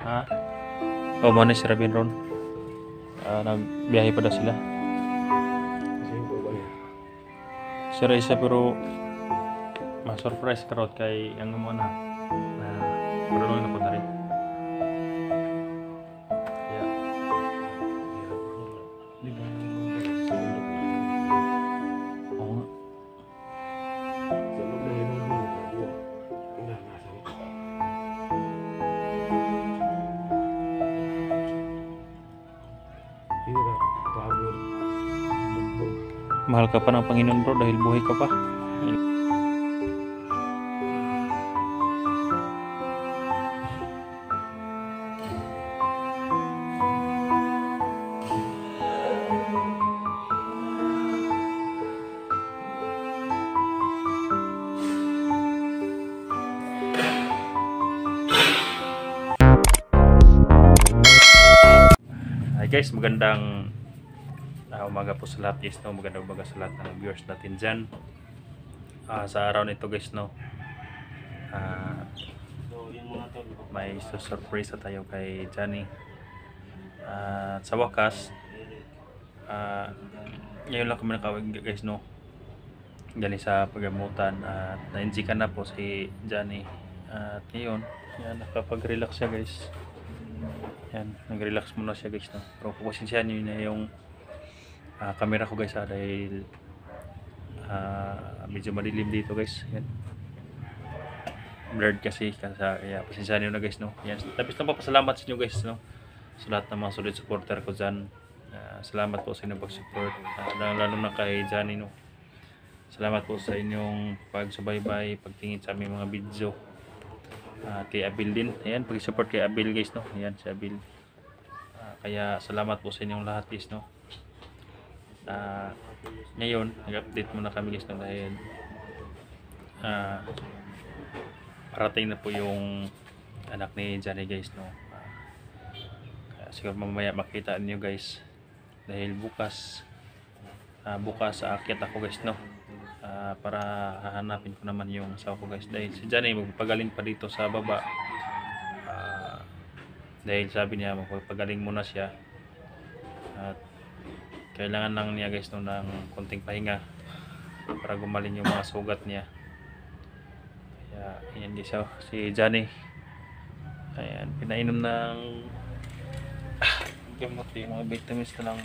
Ha? O mo na si Rabin ron. Nagbiyahe pa daw sila. Sira isa pero ma-surprise karot kay ang mo na marunong na po na rin. Kaya oo nga. Mahal ka pa ng Panginoon bro dahil buhay ka pa. Hi guys, magandang umaga po sa lahat guys, no? Magandang umaga sa lahat ng viewers natin dyan. Sa araw nito guys, no? May surprise na tayo kay Johnny. Sa wakas, ngayon lang kami nakawag guys, no? Galing sa pagamutan at na-NG ka na po si Johnny. At ngayon, yan, nakapag-relax siya guys. Yan, nag-relax muna siya guys, no? Pero pasensyahan nyo na yung camera ko guys, dahil medyo madilim dito guys. Yan, blurred kasi kaya pasensyahan nyo na guys, no? Yan, tapos na papasalamat sa inyo guys, no? Sa lahat ng mga solid supporter ko dyan. Salamat po sa inyong pag-support, lalo na kay Johnny, no? Salamat po sa inyong pagsubaybay, pagtingin sa aming mga video. Kay Abil din, ayan, pag-support kay Abil guys, no? Ayan, si Abil. Kaya salamat po sa inyong lahat guys, no? Ngayon, nag-update muna kami guys, no? Dahil parating na po yung anak ni Johnny guys, no? Siguro mamaya makita niyo guys, dahil bukas aakyat ako guys, no? Para hahanapin ko naman yung asawa ko guys, dahil si Johnny magpagaling pa dito sa baba. Dahil sabi niya magpagaling muna siya at kailangan lang niya guys, no, ng konting pahinga para gumaling yung mga sugat niya. Kaya ayan guys, si Johnny, ayan, pinainom ng gamot, yung mga vitamins na lang.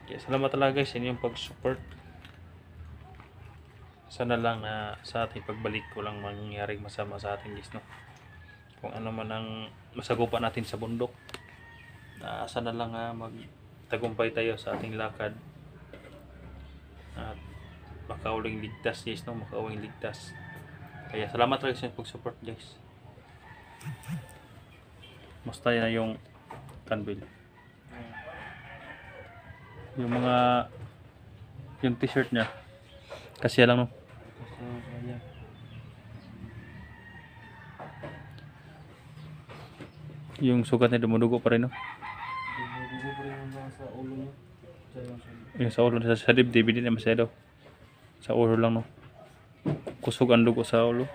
Kaya salamat talaga guys sa inyong pag-support. Sana lang na sa ating pagbalik ko lang mangyaring masama sa ating guys, no? Kung ano man ang masagupan natin sa bundok, sana lang magtagumpay tayo sa ating lakad at makauling ligtas guys, no? Makauling ligtas. Kaya salamat talaga sa inyong pag-support guys. Musta na yung kanbil, yung t-shirt niya kasi lang, no? Yung sugat niya dumudugo pa rin, no? Yung sa ulo, sa dibdib hindi na masyado, sa ulo lang, no? Kusog ang dugo sa ulo.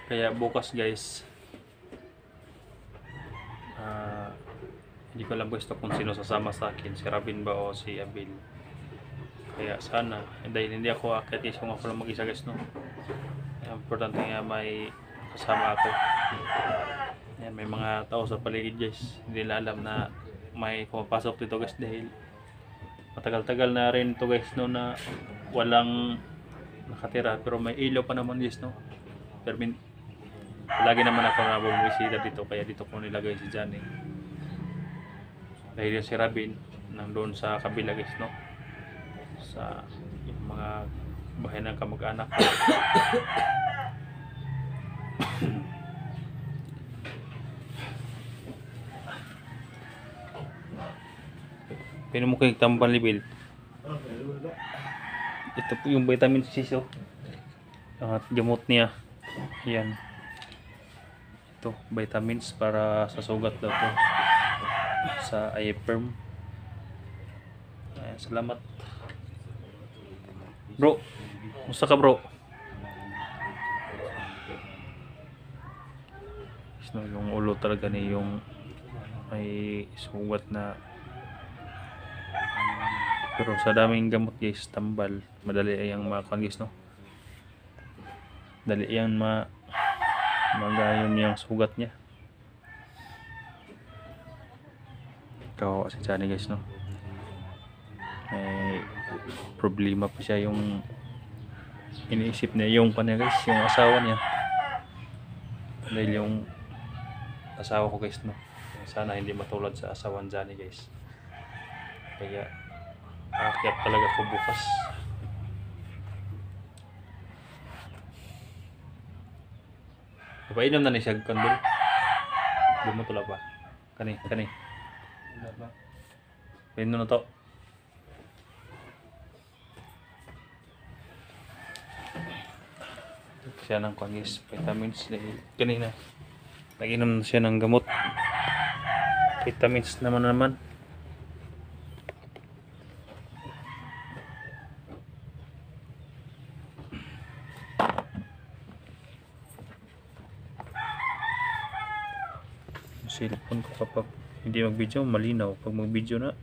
Kaya bukas guys, hindi ko alam gusto kung sino sasama sa akin, si Rabin ba o si Abil. Kaya sana, dahil hindi ako akit is kung ako lang mag-isa guys, no? Importante nga may kasama ako. Yan, may mga tao sa paligid guys, hindi nila alam na may pumapasok dito guys, dahil matagal-tagal na rin to guys, no, na walang nakatira, pero may ilaw pa naman guys, no? Pero lagi naman ako na bumisita dito, kaya dito ko nilagay si Johnny. Dahil yung si Rabin nandoon sa kabila guys, no? Sa yung mga bahay ng kamag-anak. Pinom mo kayong tambang libil. Ito po yung vitamin C, at gamot niya. Yan, ito vitamins para sa sugat daw to, sa iPerm. Ayan, salamat bro. Musta ka bro? No, yung ulo talaga ni yung may sugat na, pero sa daming gamot guys, tambal, madali ayang makuha guys, no? Dali yan magayon yung sugat niya. Kawawa si Johnny guys, no? May problema pa siya, yung iniisip niya yung kanya guys, yung asawa niya. Dahil yung asawa ko guys, no, sana hindi matulad sa asawa ni Johnny guys. Kaya aakyat talaga ako bukas. Napainom na ni siya kandol. Di mo tula pa. Kani. Painom na to. Siya ng guys, vitamins dahil kanina nag-inom na siya ng gamot. Vitamins naman. Yung cellphone ko kapag hindi mag-video malinaw, pag mag-video na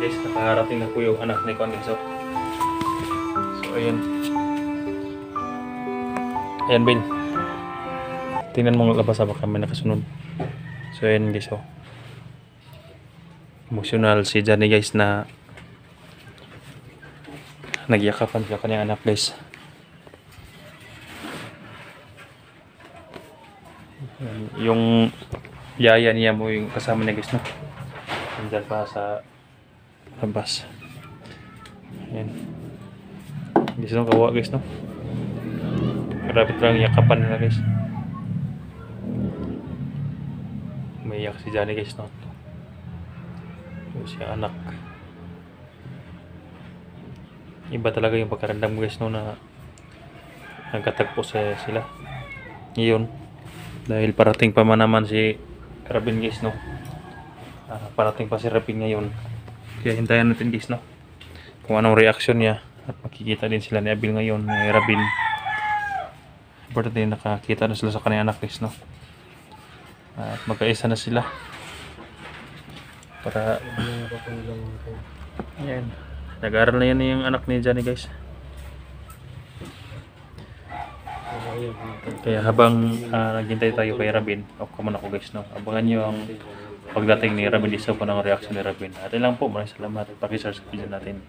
guys, nakarating na po yung anak ni Juan guys. So ayun. Ayan Bill. Tingnan mo labas sa baka may nakasunod. So ayun guys. So emotional si Johnny guys na nagyakapan sa kanyang anak guys. Yung yaya niya mo yung kasama niya guys, no? Nandyan pa sa labas. Ayan. Guys, no? Kawa guys, no? Grabe talagang yakapan nila guys. Umiyak si Johnny guys, no? Yung siya anak. Iba talaga yung pagkarandam guys, no? Na nagkatagpo sila. Ngayon, dahil parating pa man naman si Rabin guys, no? Parating pa si Rabin ngayon. Kaya hintayin natin guys, no? Kung anong reaction niya. At makikita din sila ni Abil ngayon, ni Rabin. Importante din nakakita na sila sa kanyang anak guys, no? At magkaisa na sila. Para yan. Nag-aaral na yan yung anak ni Johnny guys. Kaya habang naghintay tayo kay Rabin, off ka muna ako guys, no? Abangan nyo ang pagdating ni Rabin, isa po ng reaction ni Rabin. At yun lang po, maraming salamat. Pakishare sa video natin.